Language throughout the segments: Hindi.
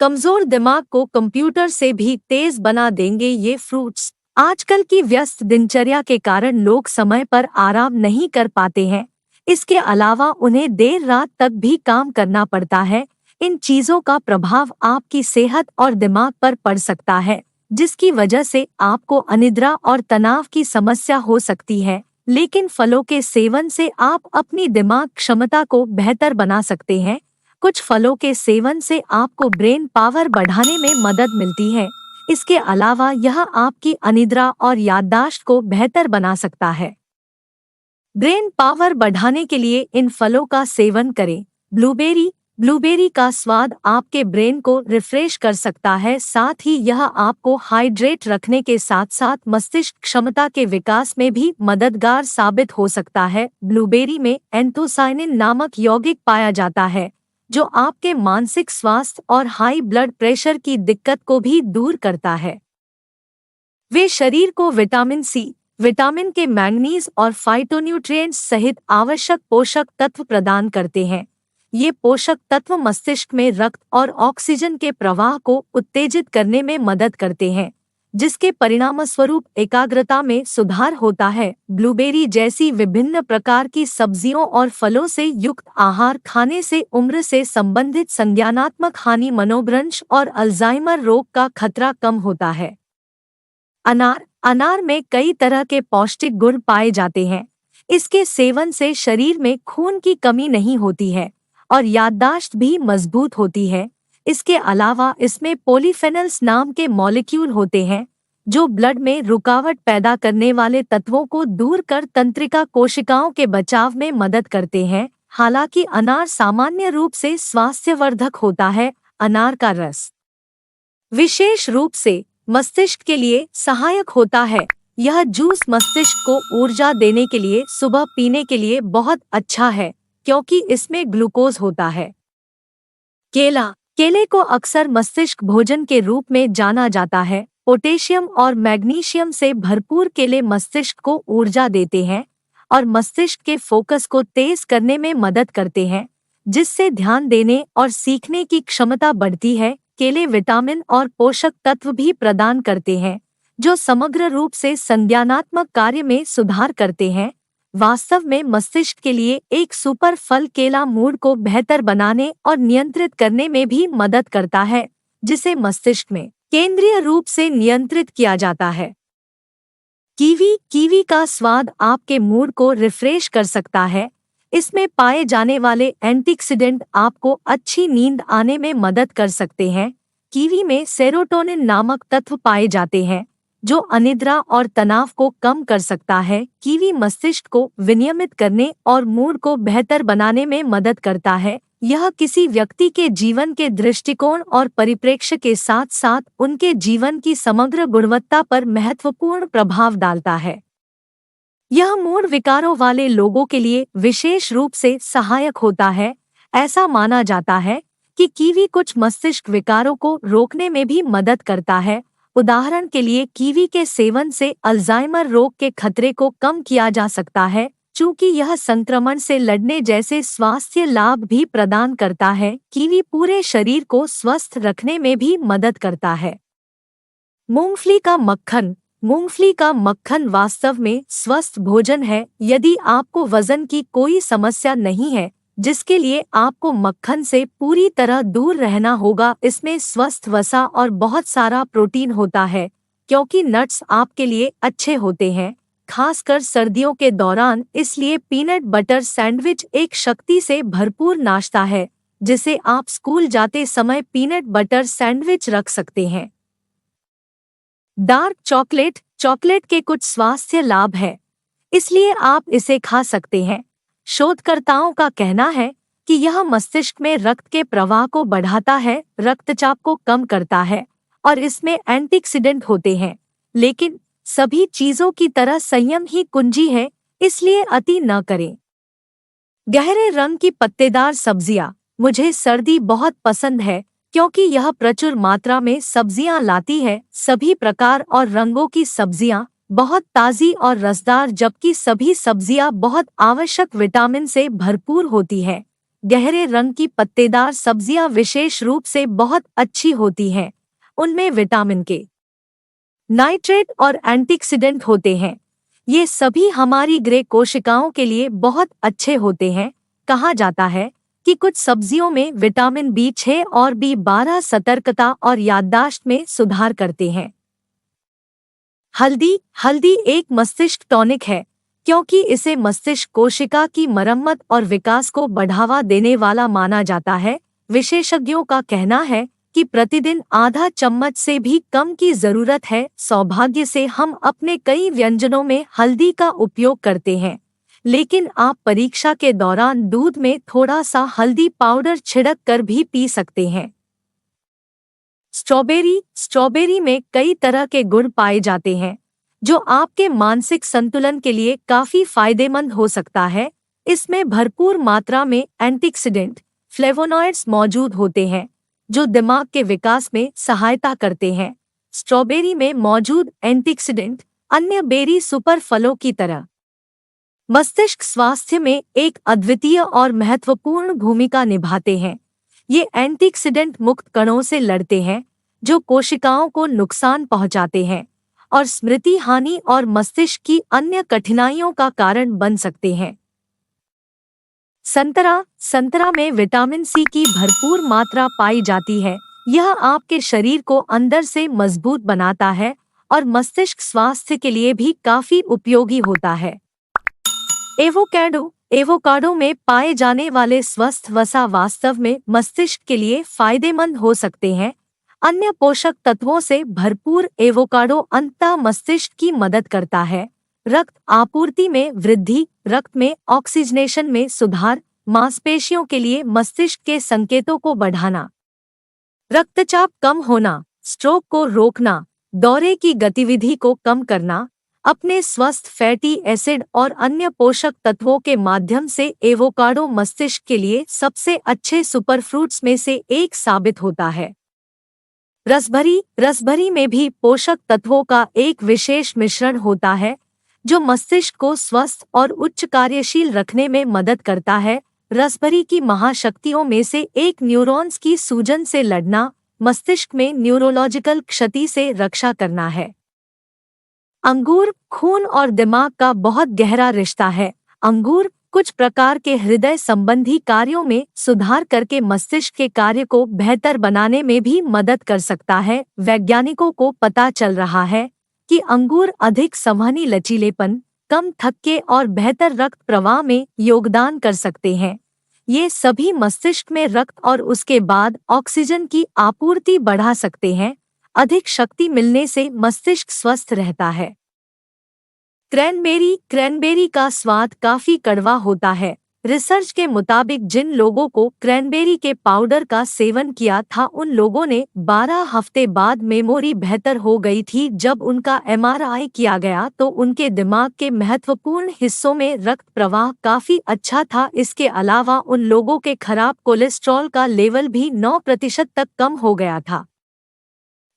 कमजोर दिमाग को कंप्यूटर से भी तेज बना देंगे ये फ्रूट्स। आजकल की व्यस्त दिनचर्या के कारण लोग समय पर आराम नहीं कर पाते हैं। इसके अलावा उन्हें देर रात तक भी काम करना पड़ता है। इन चीजों का प्रभाव आपकी सेहत और दिमाग पर पड़ सकता है, जिसकी वजह से आपको अनिद्रा और तनाव की समस्या हो सकती है। लेकिन फलों के सेवन से आप अपनी दिमाग क्षमता को बेहतर बना सकते हैं। कुछ फलों के सेवन से आपको ब्रेन पावर बढ़ाने में मदद मिलती है। इसके अलावा यह आपकी अनिद्रा और याददाश्त को बेहतर बना सकता है। ब्रेन पावर बढ़ाने के लिए इन फलों का सेवन करें। ब्लूबेरी। ब्लूबेरी का स्वाद आपके ब्रेन को रिफ्रेश कर सकता है, साथ ही यह आपको हाइड्रेट रखने के साथ साथ मस्तिष्क क्षमता के विकास में भी मददगार साबित हो सकता है। ब्लूबेरी में एंथोसायनिन नामक यौगिक पाया जाता है, जो आपके मानसिक स्वास्थ्य और हाई ब्लड प्रेशर की दिक्कत को भी दूर करता है। वे शरीर को विटामिन सी, विटामिन के, मैंगनीज और फाइटोन्यूट्रिएंट्स सहित आवश्यक पोषक तत्व प्रदान करते हैं। ये पोषक तत्व मस्तिष्क में रक्त और ऑक्सीजन के प्रवाह को उत्तेजित करने में मदद करते हैं, जिसके परिणामस्वरूप एकाग्रता में सुधार होता है। ब्लूबेरी जैसी विभिन्न प्रकार की सब्जियों और फलों से युक्त आहार खाने से उम्र से संबंधित संज्ञानात्मक हानि, मनोभ्रंश और अल्जाइमर रोग का खतरा कम होता है। अनार। अनार में कई तरह के पौष्टिक गुण पाए जाते हैं। इसके सेवन से शरीर में खून की कमी नहीं होती है और याददाश्त भी मजबूत होती है। इसके अलावा इसमें पॉलीफेनल्स नाम के मॉलिक्यूल होते हैं, जो ब्लड में रुकावट पैदा करने वाले तत्वों को दूर कर तंत्रिका कोशिकाओं के बचाव में मदद करते हैं। हालांकि अनार सामान्य रूप से स्वास्थ्यवर्धक होता है। अनार का रस विशेष रूप से मस्तिष्क के लिए सहायक होता है। यह जूस मस्तिष्क को ऊर्जा देने के लिए सुबह पीने के लिए बहुत अच्छा है, क्योंकि इसमें ग्लूकोज होता है। केला। केले को अक्सर मस्तिष्क भोजन के रूप में जाना जाता है। पोटेशियम और मैग्नीशियम से भरपूर केले मस्तिष्क को ऊर्जा देते हैं और मस्तिष्क के फोकस को तेज करने में मदद करते हैं, जिससे ध्यान देने और सीखने की क्षमता बढ़ती है। केले विटामिन और पोषक तत्व भी प्रदान करते हैं, जो समग्र रूप से संज्ञानात्मक कार्य में सुधार करते हैं। वास्तव में मस्तिष्क के लिए एक सुपर फल केला मूड को बेहतर बनाने और नियंत्रित करने में भी मदद करता है, जिसे मस्तिष्क में केंद्रीय रूप से नियंत्रित किया जाता है। कीवी। कीवी का स्वाद आपके मूड को रिफ्रेश कर सकता है। इसमें पाए जाने वाले एंटीऑक्सीडेंट आपको अच्छी नींद आने में मदद कर सकते हैं। कीवी में सेरोटोनिन नामक तत्व पाए जाते हैं, जो अनिद्रा और तनाव को कम कर सकता है। कीवी मस्तिष्क को विनियमित करने और मूड को बेहतर बनाने में मदद करता है। यह किसी व्यक्ति के जीवन के दृष्टिकोण और परिप्रेक्ष्य के साथ साथ उनके जीवन की समग्र गुणवत्ता पर महत्वपूर्ण प्रभाव डालता है। यह मूड विकारों वाले लोगों के लिए विशेष रूप से सहायक होता है। ऐसा माना जाता है कि कीवी कुछ मस्तिष्क विकारों को रोकने में भी मदद करता है। उदाहरण के लिए, कीवी के सेवन से अल्जाइमर रोग के खतरे को कम किया जा सकता है, चूँकि यह संक्रमण से लड़ने जैसे स्वास्थ्य लाभ भी प्रदान करता है। कीवी पूरे शरीर को स्वस्थ रखने में भी मदद करता है। मूंगफली का मक्खन। मूंगफली का मक्खन वास्तव में स्वस्थ भोजन है। यदि आपको वजन की कोई समस्या नहीं है, जिसके लिए आपको मक्खन से पूरी तरह दूर रहना होगा, इसमें स्वस्थ वसा और बहुत सारा प्रोटीन होता है, क्योंकि नट्स आपके लिए अच्छे होते हैं, खासकर सर्दियों के दौरान। इसलिए पीनट बटर सैंडविच एक शक्ति से भरपूर नाश्ता है, जिसे आप स्कूल जाते समय पीनट बटर सैंडविच रख सकते हैं। Dark chocolate. चॉकलेट के कुछ स्वास्थ्य लाभ हैं, इसलिए आप इसे खा सकते हैं। शोधकर्ताओं का कहना है कि यह मस्तिष्क में रक्त के प्रवाह को बढ़ाता है, रक्तचाप को कम करता है और इसमें एंटीऑक्सीडेंट होते हैं। लेकिन सभी चीजों की तरह संयम ही कुंजी है, इसलिए अति न करें। गहरे रंग की पत्तेदार सब्जियां। मुझे सर्दी बहुत पसंद है क्योंकि यह प्रचुर मात्रा में सब्जियां लाती है। सभी प्रकार और रंगों की सब्जियां बहुत ताज़ी और रसदार, जबकि सभी सब्जियां बहुत आवश्यक विटामिन से भरपूर होती है। गहरे रंग की पत्तेदार सब्जियां विशेष रूप से बहुत अच्छी होती हैं। उनमें विटामिन के, नाइट्रेट और एंटीऑक्सीडेंट होते हैं। ये सभी हमारी ग्रे कोशिकाओं के लिए बहुत अच्छे होते हैं। कहा जाता है कि कुछ सब्जियों में विटामिन B6 और B12 सतर्कता और याददाश्त में सुधार करते हैं। हल्दी। हल्दी एक मस्तिष्क टॉनिक है क्योंकि इसे मस्तिष्क कोशिका की मरम्मत और विकास को बढ़ावा देने वाला माना जाता है। विशेषज्ञों का कहना है कि प्रतिदिन आधा चम्मच से भी कम की जरूरत है। सौभाग्य से हम अपने कई व्यंजनों में हल्दी का उपयोग करते हैं, लेकिन आप परीक्षा के दौरान दूध में थोड़ा सा हल्दी पाउडर छिड़क कर भी पी सकते हैं। स्ट्रॉबेरी। स्ट्रॉबेरी में कई तरह के गुण पाए जाते हैं जो आपके मानसिक संतुलन के लिए काफी फायदेमंद हो सकता है। इसमें भरपूर मात्रा में एंटीऑक्सीडेंट, फ्लेवोनॉइड्स मौजूद होते हैं जो दिमाग के विकास में सहायता करते हैं। स्ट्रॉबेरी में मौजूद एंटीऑक्सीडेंट अन्य बेरी सुपर फलों की तरह मस्तिष्क स्वास्थ्य में एक अद्वितीय और महत्वपूर्ण भूमिका निभाते हैं। ये एंटीऑक्सीडेंट मुक्त कणों से लड़ते हैं जो कोशिकाओं को नुकसान पहुंचाते हैं और स्मृति हानि और मस्तिष्क की अन्य कठिनाइयों का कारण बन सकते हैं। संतरा। संतरा में विटामिन सी की भरपूर मात्रा पाई जाती है। यह आपके शरीर को अंदर से मजबूत बनाता है और मस्तिष्क स्वास्थ्य के लिए भी काफी उपयोगी होता है। एवोकाडो। एवोकाडो में पाए जाने वाले स्वस्थ वसा वास्तव में मस्तिष्क के लिए फायदेमंद हो सकते हैं। अन्य पोषक तत्वों से भरपूर एवोकाडो अंततः मस्तिष्क की मदद करता है। रक्त आपूर्ति में वृद्धि, रक्त में ऑक्सीजनेशन में सुधार, मांसपेशियों के लिए मस्तिष्क के संकेतों को बढ़ाना, रक्तचाप कम होना, स्ट्रोक को रोकना, दौरे की गतिविधि को कम करना। अपने स्वस्थ फैटी एसिड और अन्य पोषक तत्वों के माध्यम से एवोकाडो मस्तिष्क के लिए सबसे अच्छे सुपरफ्रूट्स में से एक साबित होता है। रसभरी। रसभरी में भी पोषक तत्वों का एक विशेष मिश्रण होता है जो मस्तिष्क को स्वस्थ और उच्च कार्यशील रखने में मदद करता है। रसभरी की महाशक्तियों में से एक न्यूरॉन्स की सूजन से लड़ना, मस्तिष्क में न्यूरोलॉजिकल क्षति से रक्षा करना है। अंगूर। खून और दिमाग का बहुत गहरा रिश्ता है। अंगूर कुछ प्रकार के हृदय संबंधी कार्यों में सुधार करके मस्तिष्क के कार्य को बेहतर बनाने में भी मदद कर सकता है। वैज्ञानिकों को पता चल रहा है कि अंगूर अधिक संवहनी लचीलेपन, कम थक्के और बेहतर रक्त प्रवाह में योगदान कर सकते हैं। ये सभी मस्तिष्क में रक्त और उसके बाद ऑक्सीजन की आपूर्ति बढ़ा सकते हैं। अधिक शक्ति मिलने से मस्तिष्क स्वस्थ रहता है। क्रैनबेरी। क्रैनबेरी का स्वाद काफी कड़वा होता है। रिसर्च के मुताबिक जिन लोगों को क्रैनबेरी के पाउडर का सेवन किया था उन लोगों ने 12 हफ्ते बाद मेमोरी बेहतर हो गई थी। जब उनका MRI किया गया तो उनके दिमाग के महत्वपूर्ण हिस्सों में रक्त प्रवाह काफी अच्छा था। इसके अलावा उन लोगों के खराब कोलेस्ट्रॉल का लेवल भी 9% तक कम हो गया था।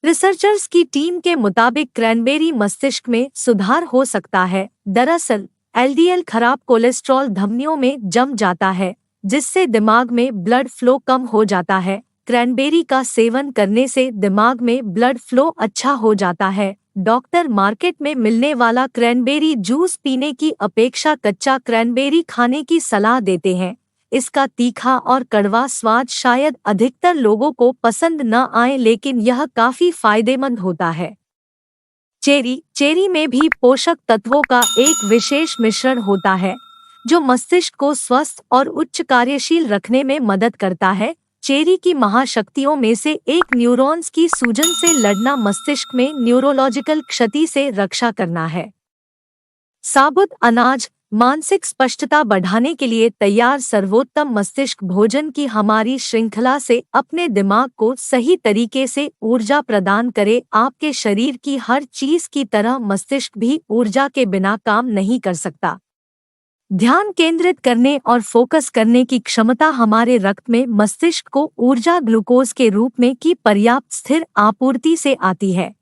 रिसर्चर्स की टीम के मुताबिक क्रैनबेरी मस्तिष्क में सुधार हो सकता है। दरअसल LDL खराब कोलेस्ट्रॉल धमनियों में जम जाता है जिससे दिमाग में ब्लड फ्लो कम हो जाता है। क्रैनबेरी का सेवन करने से दिमाग में ब्लड फ्लो अच्छा हो जाता है। डॉक्टर मार्केट में मिलने वाला क्रैनबेरी जूस पीने की अपेक्षा कच्चा क्रैनबेरी खाने की सलाह देते हैं। इसका तीखा और कड़वा स्वाद शायद अधिकतर लोगों को पसंद न आए, लेकिन यह काफी फायदेमंद होता है। चेरी। चेरी में भी पोषक तत्वों का एक विशेष मिश्रण होता है जो मस्तिष्क को स्वस्थ और उच्च कार्यशील रखने में मदद करता है। चेरी की महाशक्तियों में से एक न्यूरॉन्स की सूजन से लड़ना, मस्तिष्क में न्यूरोलॉजिकल क्षति से रक्षा करना है। साबुत अनाज। मानसिक स्पष्टता बढ़ाने के लिए तैयार सर्वोत्तम मस्तिष्क भोजन की हमारी श्रृंखला से अपने दिमाग को सही तरीके से ऊर्जा प्रदान करे। आपके शरीर की हर चीज की तरह मस्तिष्क भी ऊर्जा के बिना काम नहीं कर सकता। ध्यान केंद्रित करने और फोकस करने की क्षमता हमारे रक्त में मस्तिष्क को ऊर्जा ग्लूकोज के रूप में की पर्याप्त स्थिर आपूर्ति से आती है।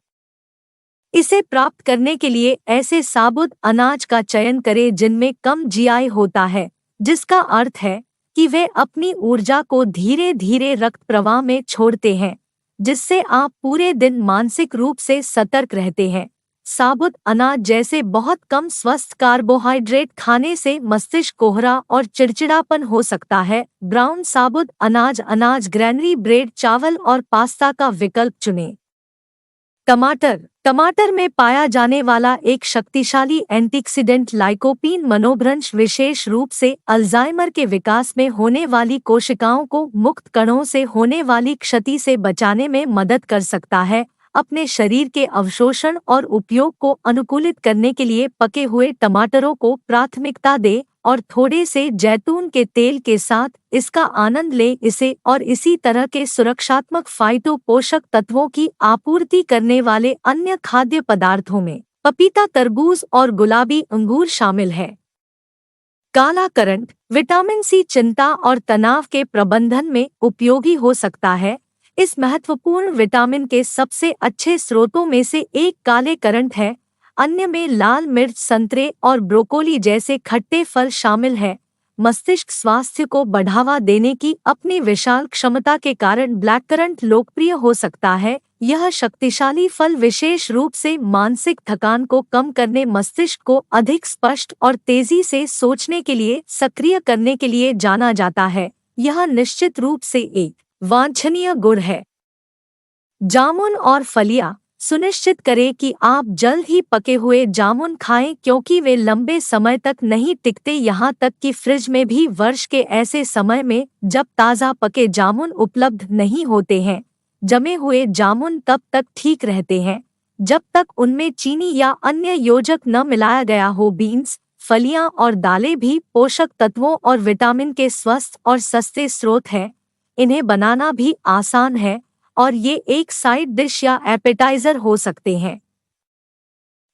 इसे प्राप्त करने के लिए ऐसे साबुत अनाज का चयन करें जिनमें कम जीआई होता है, जिसका अर्थ है कि वे अपनी ऊर्जा को धीरे धीरे रक्त प्रवाह में छोड़ते हैं, जिससे आप पूरे दिन मानसिक रूप से सतर्क रहते हैं। साबुत अनाज जैसे बहुत कम स्वस्थ कार्बोहाइड्रेट खाने से मस्तिष्क कोहरा और चिड़चिड़ापन हो सकता है। ब्राउन साबुत अनाज अनाज ग्रैनरी ब्रेड चावल और पास्ता का विकल्प चुनें। टमाटर टमाटर में पाया जाने वाला एक शक्तिशाली एंटीऑक्सीडेंट लाइकोपीन मनोभ्रंश विशेष रूप से अल्जाइमर के विकास में होने वाली कोशिकाओं को मुक्त कणों से होने वाली क्षति से बचाने में मदद कर सकता है। अपने शरीर के अवशोषण और उपयोग को अनुकूलित करने के लिए पके हुए टमाटरों को प्राथमिकता दें और थोड़े से जैतून के तेल के साथ इसका आनंद लें। इसे और इसी तरह के सुरक्षात्मक फाइटो पोषक तत्वों की आपूर्ति करने वाले अन्य खाद्य पदार्थों में पपीता, तरबूज और गुलाबी अंगूर शामिल है। काला करंट विटामिन सी चिंता और तनाव के प्रबंधन में उपयोगी हो सकता है। इस महत्वपूर्ण विटामिन के सबसे अच्छे स्रोतों में से एक काले करंट है। अन्य में लाल मिर्च, संतरे और ब्रोकोली जैसे खट्टे फल शामिल हैं। मस्तिष्क स्वास्थ्य को बढ़ावा देने की अपनी विशाल क्षमता के कारण ब्लैक करंट लोकप्रिय हो सकता है। यह शक्तिशाली फल विशेष रूप से मानसिक थकान को कम करने, मस्तिष्क को अधिक स्पष्ट और तेजी से सोचने के लिए सक्रिय करने के लिए जाना जाता है। यह निश्चित रूप से एक वांछनीय गुण है। जामुन और फलियां सुनिश्चित करें कि आप जल्द ही पके हुए जामुन खाएं, क्योंकि वे लंबे समय तक नहीं टिकते, यहाँ तक कि फ्रिज में भी। वर्ष के ऐसे समय में जब ताज़ा पके जामुन उपलब्ध नहीं होते हैं, जमे हुए जामुन तब तक ठीक रहते हैं जब तक उनमें चीनी या अन्य योजक न मिलाया गया हो। बीन्स, फलियां और दालें भी पोषक तत्वों और विटामिन के स्वस्थ और सस्ते स्रोत हैं। इन्हें बनाना भी आसान है और ये एक साइड डिश या एपेटाइजर हो सकते हैं।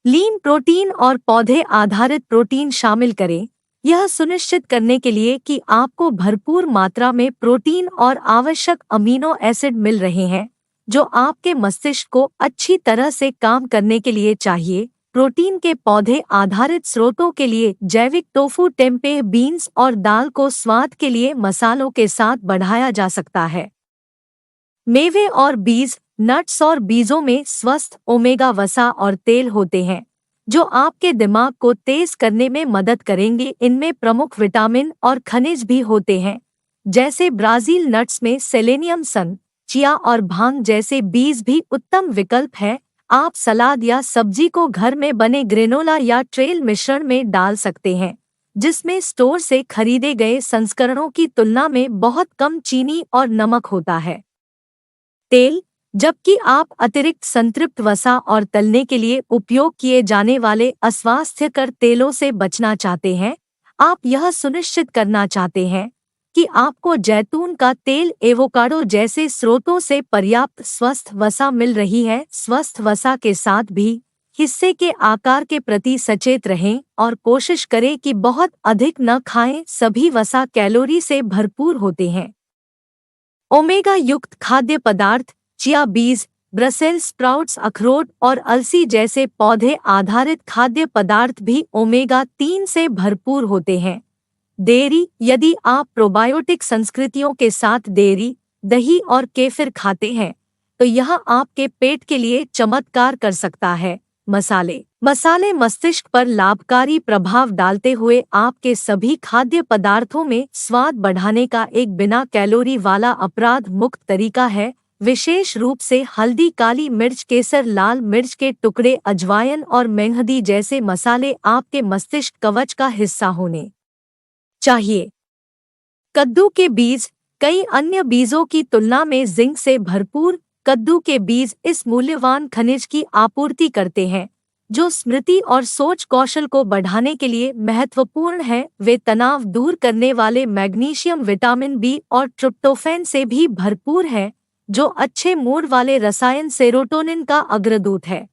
लीन प्रोटीन और पौधे आधारित प्रोटीन शामिल करें, यह सुनिश्चित करने के लिए कि आपको भरपूर मात्रा में प्रोटीन और आवश्यक अमीनो एसिड मिल रहे हैं, जो आपके मस्तिष्क को अच्छी तरह से काम करने के लिए चाहिए। प्रोटीन के पौधे आधारित स्रोतों के लिए जैविक टोफू, टेम्पे, बीन्स और दाल को स्वाद के लिए मसालों के साथ बढ़ाया जा सकता है। मेवे और बीज, नट्स और बीजों में स्वस्थ ओमेगा वसा और तेल होते हैं, जो आपके दिमाग को तेज करने में मदद करेंगे। इनमें प्रमुख विटामिन और खनिज भी होते हैं, जैसे ब्राज़ील नट्स में सेलेनियम। सन, चिया और भांग जैसे बीज भी उत्तम विकल्प है। आप सलाद या सब्जी को घर में बने ग्रेनोला या ट्रेल मिश्रण में डाल सकते हैं, जिसमें स्टोर से खरीदे गए संस्करणों की तुलना में बहुत कम चीनी और नमक होता है। तेल, जबकि आप अतिरिक्त संतृप्त वसा और तलने के लिए उपयोग किए जाने वाले अस्वास्थ्यकर तेलों से बचना चाहते हैं, आप यह सुनिश्चित करना चाहते हैं कि आपको जैतून का तेल, एवोकाडो जैसे स्रोतों से पर्याप्त स्वस्थ वसा मिल रही है। स्वस्थ वसा के साथ भी हिस्से के आकार के प्रति सचेत रहें और कोशिश करें कि बहुत अधिक न खाएं। सभी वसा कैलोरी से भरपूर होते हैं। ओमेगा युक्त खाद्य पदार्थ, चिया बीज, ब्रसेल्स स्प्राउट्स, अखरोट और अलसी जैसे पौधे आधारित खाद्य पदार्थ भी ओमेगा 3 से भरपूर होते हैं। डेयरी, यदि आप प्रोबायोटिक संस्कृतियों के साथ डेयरी, दही और केफिर खाते हैं, तो यह आपके पेट के लिए चमत्कार कर सकता है। मसाले मस्तिष्क पर लाभकारी प्रभाव डालते हुए आपके सभी खाद्य पदार्थों में स्वाद बढ़ाने का एक बिना कैलोरी वाला अपराध मुक्त तरीका है। विशेष रूप से हल्दी, काली मिर्च, केसर, लाल मिर्च के टुकड़े, अजवाइन और मेहंदी जैसे मसाले आपके मस्तिष्क कवच का हिस्सा होने चाहिए। कद्दू के बीज, कई अन्य बीजों की तुलना में जिंक से भरपूर कद्दू के बीज इस मूल्यवान खनिज की आपूर्ति करते हैं, जो स्मृति और सोच कौशल को बढ़ाने के लिए महत्वपूर्ण है। वे तनाव दूर करने वाले मैग्नीशियम, विटामिन बी और ट्रिप्टोफैन से भी भरपूर हैं, जो अच्छे मूड वाले रसायन सेरोटोनिन का अग्रदूत है।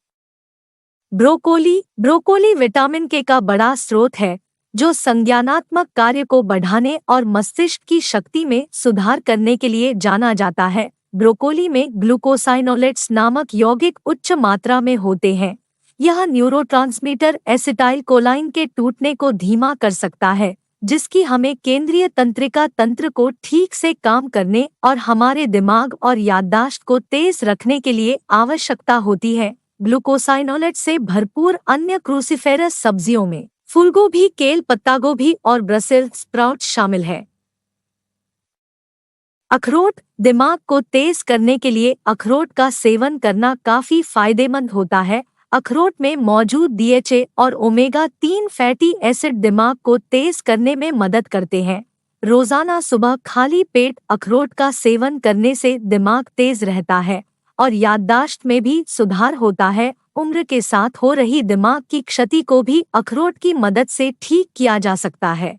ब्रोकोली विटामिन के का बड़ा स्रोत है, जो संज्ञानात्मक कार्य को बढ़ाने और मस्तिष्क की शक्ति में सुधार करने के लिए जाना जाता है। ब्रोकोली में ग्लूकोसाइनोलेट्स नामक यौगिक उच्च मात्रा में होते हैं। यह न्यूरोट्रांसमीटर एसिटाइलकोलाइन के टूटने को धीमा कर सकता है, जिसकी हमें केंद्रीय तंत्रिका तंत्र को ठीक से काम करने और हमारे दिमाग और याददाश्त को तेज रखने के लिए आवश्यकता होती है। ग्लूकोसाइनोलेट से भरपूर अन्य क्रूसीफेरस सब्जियों में फूलगोभी, केल, पत्तागोभी और ब्रसेल्स स्प्राउट शामिल है। अखरोट। दिमाग को तेज करने के लिए अखरोट का सेवन करना काफी फायदेमंद होता है। अखरोट में मौजूद डीएचए और ओमेगा-3 फैटी एसिड दिमाग को तेज करने में मदद करते हैं। रोजाना सुबह खाली पेट अखरोट का सेवन करने से दिमाग तेज रहता है और याददाश्त में भी सुधार होता है। उम्र के साथ हो रही दिमाग की क्षति को भी अखरोट की मदद से ठीक किया जा सकता है।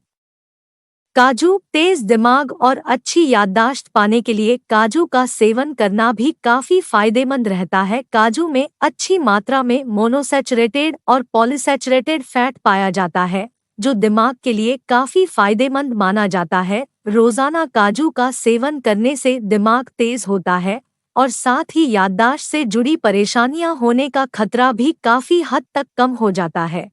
काजू। तेज दिमाग और अच्छी याददाश्त पाने के लिए काजू का सेवन करना भी काफी फायदेमंद रहता है। काजू में अच्छी मात्रा में मोनोसैचुरेटेड और पॉलीसैचुरेटेड फैट पाया जाता है, जो दिमाग के लिए काफी फायदेमंद माना जाता है। रोजाना काजू का सेवन करने से दिमाग तेज होता है और साथ ही याददाश्त से जुड़ी परेशानियां होने का खतरा भी काफी हद तक कम हो जाता है।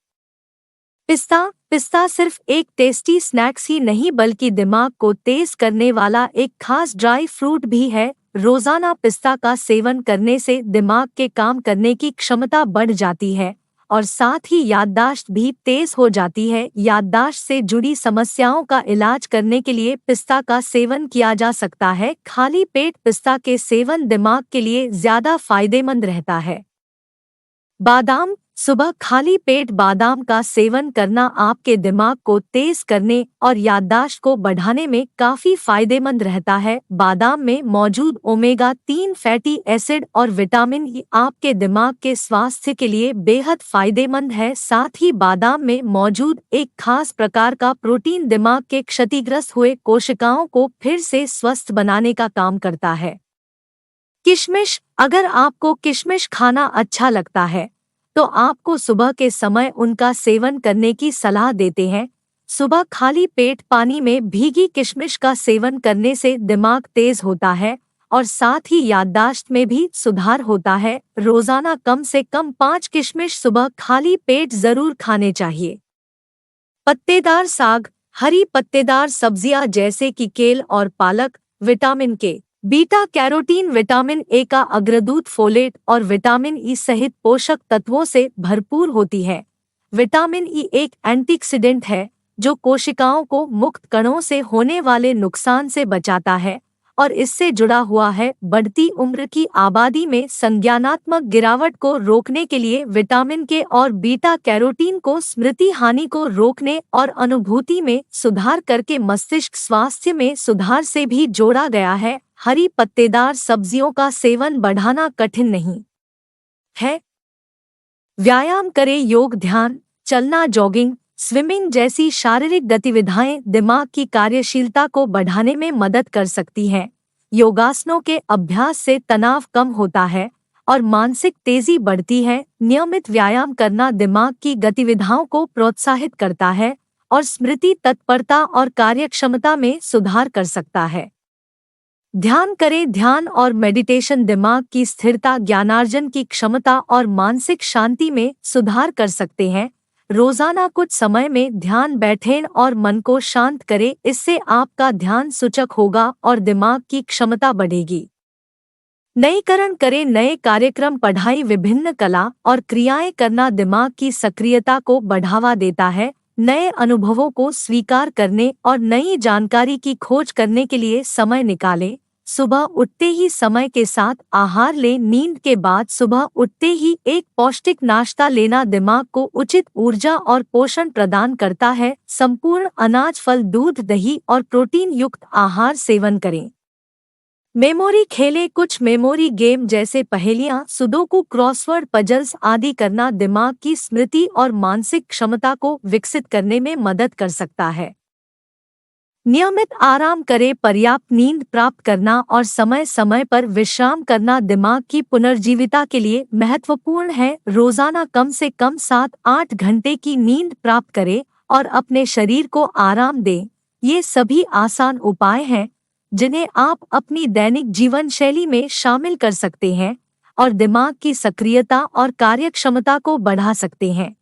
पिस्ता। पिस्ता सिर्फ एक टेस्टी स्नैक्स ही नहीं बल्कि दिमाग को तेज करने वाला एक खास ड्राई फ्रूट भी है। रोजाना पिस्ता का सेवन करने से दिमाग के काम करने की क्षमता बढ़ जाती है और साथ ही याददाश्त भी तेज हो जाती है। याददाश्त से जुड़ी समस्याओं का इलाज करने के लिए पिस्ता का सेवन किया जा सकता है। खाली पेट पिस्ता के सेवन दिमाग के लिए ज्यादा फायदेमंद रहता है। बादाम। सुबह खाली पेट बादाम का सेवन करना आपके दिमाग को तेज करने और याददाश्त को बढ़ाने में काफी फायदेमंद रहता है। बादाम में मौजूद ओमेगा-3 फैटी एसिड और विटामिन ई आपके दिमाग के स्वास्थ्य के लिए बेहद फायदेमंद है। साथ ही बादाम में मौजूद एक खास प्रकार का प्रोटीन दिमाग के क्षतिग्रस्त हुए कोशिकाओं को फिर से स्वस्थ बनाने का काम करता है। किशमिश। अगर आपको किशमिश खाना अच्छा लगता है तो आपको सुबह के समय उनका सेवन करने की सलाह देते हैं। सुबह खाली पेट पानी में भीगी किशमिश का सेवन करने से दिमाग तेज होता है और साथ ही याददाश्त में भी सुधार होता है। रोजाना कम से कम 5 किशमिश सुबह खाली पेट जरूर खाने चाहिए। पत्तेदार साग। हरी पत्तेदार सब्जियां जैसे कि केल और पालक विटामिन के, बीटा कैरोटीन, विटामिन ए का अग्रदूत, फोलेट और विटामिन ई सहित पोषक तत्वों से भरपूर होती है। विटामिन ई एक एंटीऑक्सीडेंट है जो कोशिकाओं को मुक्त कणों से होने वाले नुकसान से बचाता है और इससे जुड़ा हुआ है बढ़ती उम्र की आबादी में संज्ञानात्मक गिरावट को रोकने के लिए विटामिन के और बीटा कैरोटीन को स्मृति हानि को रोकने और अनुभूति में सुधार करके मस्तिष्क स्वास्थ्य में सुधार से भी जोड़ा गया है। हरी पत्तेदार सब्जियों का सेवन बढ़ाना कठिन नहीं है। व्यायाम करें। योग, ध्यान, चलना, जॉगिंग, स्विमिंग जैसी शारीरिक गतिविधियां दिमाग की कार्यशीलता को बढ़ाने में मदद कर सकती हैं। योगासनों के अभ्यास से तनाव कम होता है और मानसिक तेजी बढ़ती है। नियमित व्यायाम करना दिमाग की गतिविधियों को प्रोत्साहित करता है और स्मृति, तत्परता और कार्यक्षमता में सुधार कर सकता है। ध्यान करें। ध्यान और मेडिटेशन दिमाग की स्थिरता, ज्ञानार्जन की क्षमता और मानसिक शांति में सुधार कर सकते हैं। रोजाना कुछ समय में ध्यान बैठें और मन को शांत करें। इससे आपका ध्यान सूचक होगा और दिमाग की क्षमता बढ़ेगी। नईकरण करें। नए कार्यक्रम, पढ़ाई, विभिन्न कला और क्रियाएं करना दिमाग की सक्रियता को बढ़ावा देता है। नए अनुभवों को स्वीकार करने और नई जानकारी की खोज करने के लिए समय निकालें। सुबह उठते ही समय के साथ आहार लें। नींद के बाद सुबह उठते ही एक पौष्टिक नाश्ता लेना दिमाग को उचित ऊर्जा और पोषण प्रदान करता है। संपूर्ण अनाज, फल, दूध, दही और प्रोटीन युक्त आहार सेवन करें। मेमोरी खेलें। कुछ मेमोरी गेम जैसे पहेलियां, सुडोकू, क्रॉसवर्ड पजल्स आदि करना दिमाग की स्मृति और मानसिक क्षमता को विकसित करने में मदद कर सकता है। नियमित आराम करें। पर्याप्त नींद प्राप्त करना और समय समय पर विश्राम करना दिमाग की पुनर्जीविता के लिए महत्वपूर्ण है। रोजाना कम से कम 7-8 घंटे की नींद प्राप्त करें और अपने शरीर को आराम दें। ये सभी आसान उपाय हैं जिन्हें आप अपनी दैनिक जीवन शैली में शामिल कर सकते हैं और दिमाग की सक्रियता और कार्यक्षमता को बढ़ा सकते हैं।